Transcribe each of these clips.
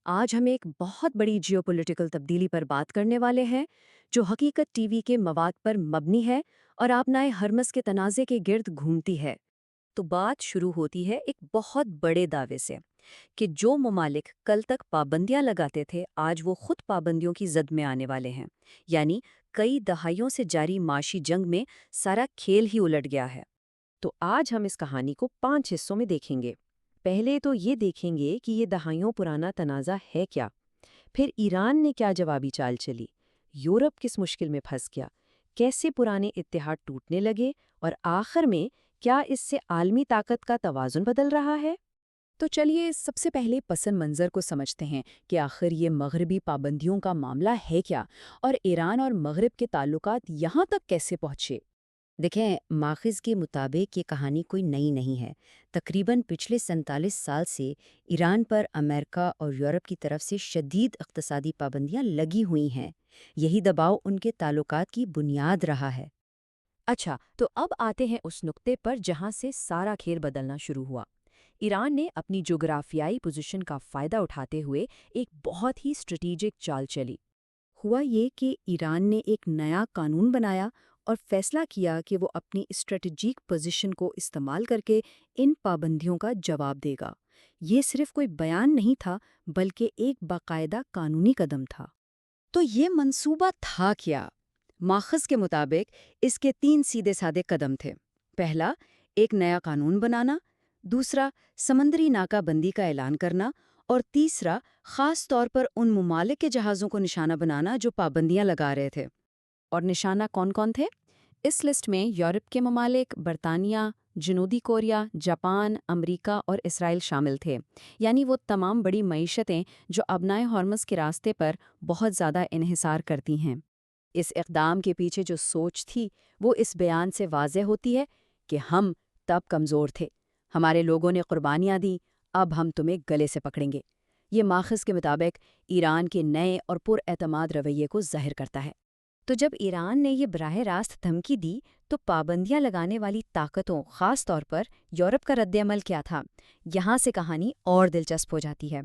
آج ہم ایک بہت بڑی جیوپولیٹیکل تبدیلی پر بات کرنے والے ہیں جو حقیقت ٹی وی کے مواد پر مبنی ہے اور آبنائے ہرمس کے تنازع کے گرد گھومتی ہے۔ تو بات شروع ہوتی ہے ایک بہت بڑے دعوے سے کہ جو ممالک کل تک پابندیاں لگاتے تھے آج وہ خود پابندیوں کی زد میں آنے والے ہیں، یعنی کئی دہائیوں سے جاری معاشی جنگ میں سارا کھیل ہی الٹ گیا ہے۔ تو آج ہم اس کہانی کو 5 حصوں میں دیکھیں گے۔ پہلے تو یہ دیکھیں گے کہ یہ دہائیوں پرانا تنازع ہے کیا، پھر ایران نے کیا جوابی چال چلی، یورپ کس مشکل میں پھنس گیا، کیسے پرانے اتحاد ٹوٹنے لگے، اور آخر میں کیا اس سے عالمی طاقت کا توازن بدل رہا ہے۔ تو چلیے سب سے پہلے پس منظر کو سمجھتے ہیں کہ آخر یہ مغربی پابندیوں کا معاملہ ہے کیا اور ایران اور مغرب کے تعلقات یہاں تک کیسے پہنچے۔ دیکھیں، ماخذ کے مطابق یہ کہانی کوئی نئی نہیں ہے۔ تقریباً پچھلے 47 سال سے ایران پر امریکہ اور یورپ کی طرف سے شدید اقتصادی پابندیاں لگی ہوئی ہیں۔ یہی دباؤ ان کے تعلقات کی بنیاد رہا ہے۔ اچھا، تو اب آتے ہیں اس نقطے پر جہاں سے سارا کھیل بدلنا شروع ہوا۔ ایران نے اپنی جغرافیائی پوزیشن کا فائدہ اٹھاتے ہوئے ایک بہت ہی اسٹریٹجک چال چلی۔ ہوا یہ کہ ایران نے ایک نیا قانون بنایا اور فیصلہ کیا کہ وہ اپنی اسٹریٹجک پوزیشن کو استعمال کر کے ان پابندیوں کا جواب دے گا۔ یہ صرف کوئی بیان نہیں تھا بلکہ ایک باقاعدہ قانونی قدم تھا۔ تو یہ منصوبہ تھا کیا؟ ماخذ کے مطابق اس کے 3 سیدھے سادے قدم تھے۔ پہلا، ایک نیا قانون بنانا، دوسرا، سمندری ناکہ بندی کا اعلان کرنا، اور تیسرا، خاص طور پر ان ممالک کے جہازوں کو نشانہ بنانا جو پابندیاں لگا رہے تھے۔ اور نشانہ کون کون تھے؟ اس لسٹ میں یورپ کے ممالک، برطانیہ، جنوبی کوریا، جاپان، امریکہ اور اسرائیل شامل تھے، یعنی وہ تمام بڑی معیشتیں جو ابنائے ہارمز کے راستے پر بہت زیادہ انحصار کرتی ہیں۔ اس اقدام کے پیچھے جو سوچ تھی وہ اس بیان سے واضح ہوتی ہے کہ ہم تب کمزور تھے، ہمارے لوگوں نے قربانیاں دیں، اب ہم تمہیں گلے سے پکڑیں گے۔ یہ ماخذ کے مطابق ایران کے نئے اور پر اعتماد رویے کو ظاہر کرتا ہے۔ تو جب ایران نے یہ براہ راست دھمکی دی تو پابندیاں لگانے والی طاقتوں، خاص طور پر یورپ کا رد عمل کیا تھا؟ یہاں سے کہانی اور دلچسپ ہو جاتی ہے۔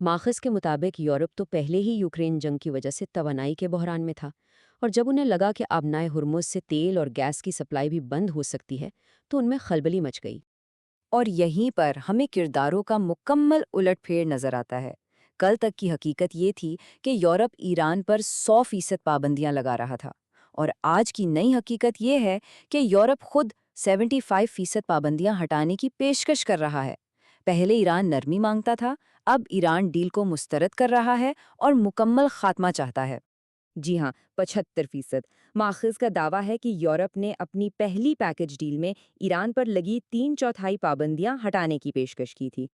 ماخذ کے مطابق یورپ تو پہلے ہی یوکرین جنگ کی وجہ سے توانائی کے بحران میں تھا، اور جب انہیں لگا کہ آبنائے ہرمز سے تیل اور گیس کی سپلائی بھی بند ہو سکتی ہے تو ان میں خلبلی مچ گئی۔ اور یہیں پر ہمیں کرداروں کا مکمل الٹ پھیر نظر آتا ہے۔ کل تک کی حقیقت یہ تھی کہ یورپ ایران پر 100% پابندیاں لگا رہا تھا، اور آج کی نئی حقیقت یہ ہے کہ یورپ خود 75% پابندیاں ہٹانے کی پیشکش کر رہا ہے۔ پہلے ایران نرمی مانگتا تھا، اب ایران ڈیل کو مسترد کر رہا ہے اور مکمل خاتمہ چاہتا ہے۔ جی ہاں، 75%۔ ماخذ کا دعویٰ ہے کہ یورپ نے اپنی پہلی پیکج ڈیل میں ایران پر لگی 3/4 پابندیاں ہٹانے کی پیشکش کی تھی۔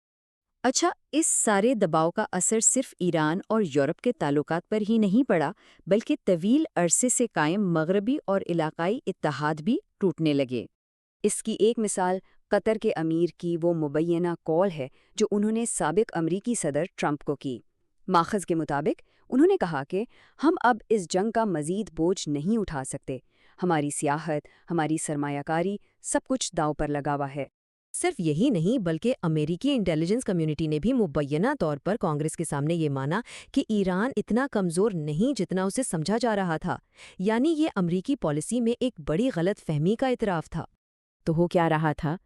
اچھا، اس سارے دباؤ کا اثر صرف ایران اور یورپ کے تعلقات پر ہی نہیں پڑا، بلکہ طویل عرصے سے قائم مغربی اور علاقائی اتحاد بھی ٹوٹنے لگے۔ اس کی ایک مثال قطر کے امیر کی وہ مبینہ کال ہے جو انہوں نے سابق امریکی صدر ٹرمپ کو کی۔ ماخذ کے مطابق انہوں نے کہا کہ ہم اب اس جنگ کا مزید بوجھ نہیں اٹھا سکتے، ہماری سیاحت، ہماری سرمایہ کاری، سب کچھ داؤ پر لگا ہوا ہے۔ صرف یہی نہیں بلکہ امریکی انٹیلیجنس کمیونٹی نے بھی مبینہ طور پر کانگریس کے سامنے یہ مانا کہ ایران اتنا کمزور نہیں جتنا اسے سمجھا جا رہا تھا، یعنی یہ امریکی پالیسی میں ایک بڑی غلط فہمی کا اعتراف تھا۔ تو ہو کیا رہا تھا؟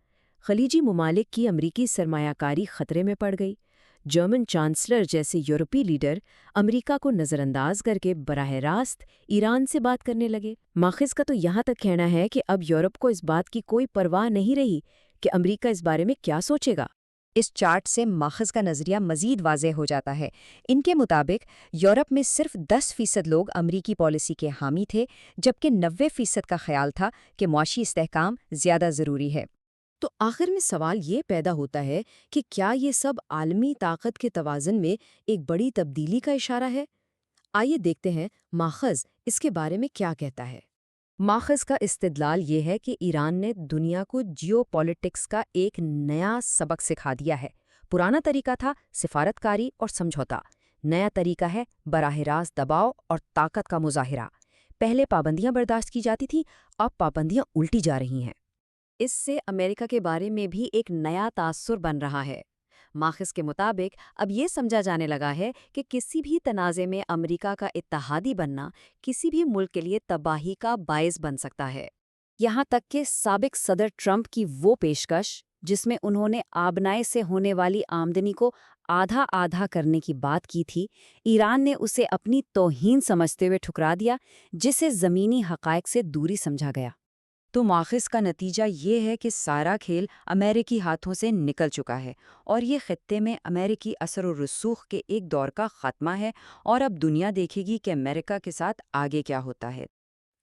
خلیجی ممالک کی امریکی سرمایہ کاری خطرے میں پڑ گئی۔ جرمن چانسلر جیسے یورپی لیڈر امریکہ کو نظر انداز کر کے براہ راست ایران سے بات کرنے لگے۔ ماخذ کا تو یہاں تک کہنا ہے کہ اب یورپ کو اس بات کی کوئی پرواہ نہیں رہی کہ امریکہ اس بارے میں کیا سوچے گا۔ اس چارٹ سے ماخذ کا نظریہ مزید واضح ہو جاتا ہے۔ ان کے مطابق یورپ میں صرف 10% لوگ امریکی پالیسی کے حامی تھے، جبکہ 90% کا خیال تھا کہ معاشی استحکام زیادہ ضروری ہے۔ تو آخر میں سوال یہ پیدا ہوتا ہے کہ کیا یہ سب عالمی طاقت کے توازن میں ایک بڑی تبدیلی کا اشارہ ہے؟ آئیے دیکھتے ہیں ماخذ اس کے بارے میں کیا کہتا ہے۔ ماخذ کا استدلال یہ ہے کہ ایران نے دنیا کو جیو پولیٹکس کا ایک نیا سبق سکھا دیا ہے۔ پرانا طریقہ تھا سفارتکاری اور سمجھوتا، نیا طریقہ ہے براہ راست دباؤ اور طاقت کا مظاہرہ۔ پہلے پابندیاں برداشت کی جاتی تھی، اب پابندیاں الٹی جا رہی ہیں۔ اس سے امریکہ کے بارے میں بھی ایک نیا تاثر بن رہا ہے۔ ماخذ کے مطابق اب یہ سمجھا جانے لگا ہے کہ کسی بھی تنازع میں امریکہ کا اتحادی بننا کسی بھی ملک کے لیے تباہی کا باعث بن سکتا ہے۔ یہاں تک کہ سابق صدر ٹرمپ کی وہ پیشکش جس میں انہوں نے آبنائے سے ہونے والی آمدنی کو آدھا آدھا کرنے کی بات کی تھی، ایران نے اسے اپنی توہین سمجھتے ہوئے ٹھکرا دیا، جسے زمینی حقائق سے دوری سمجھا گیا۔ تو ماخذ کا نتیجہ یہ ہے کہ سارا کھیل امریکی ہاتھوں سے نکل چکا ہے اور یہ خطے میں امریکی اثر و رسوخ کے ایک دور کا خاتمہ ہے، اور اب دنیا دیکھے گی کہ امریکہ کے ساتھ آگے کیا ہوتا ہے۔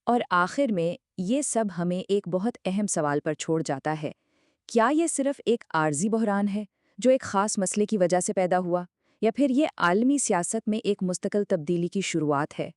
اور آخر میں یہ سب ہمیں ایک بہت اہم سوال پر چھوڑ جاتا ہے، کیا یہ صرف ایک عارضی بحران ہے جو ایک خاص مسئلے کی وجہ سے پیدا ہوا، یا پھر یہ عالمی سیاست میں ایک مستقل تبدیلی کی شروعات ہے؟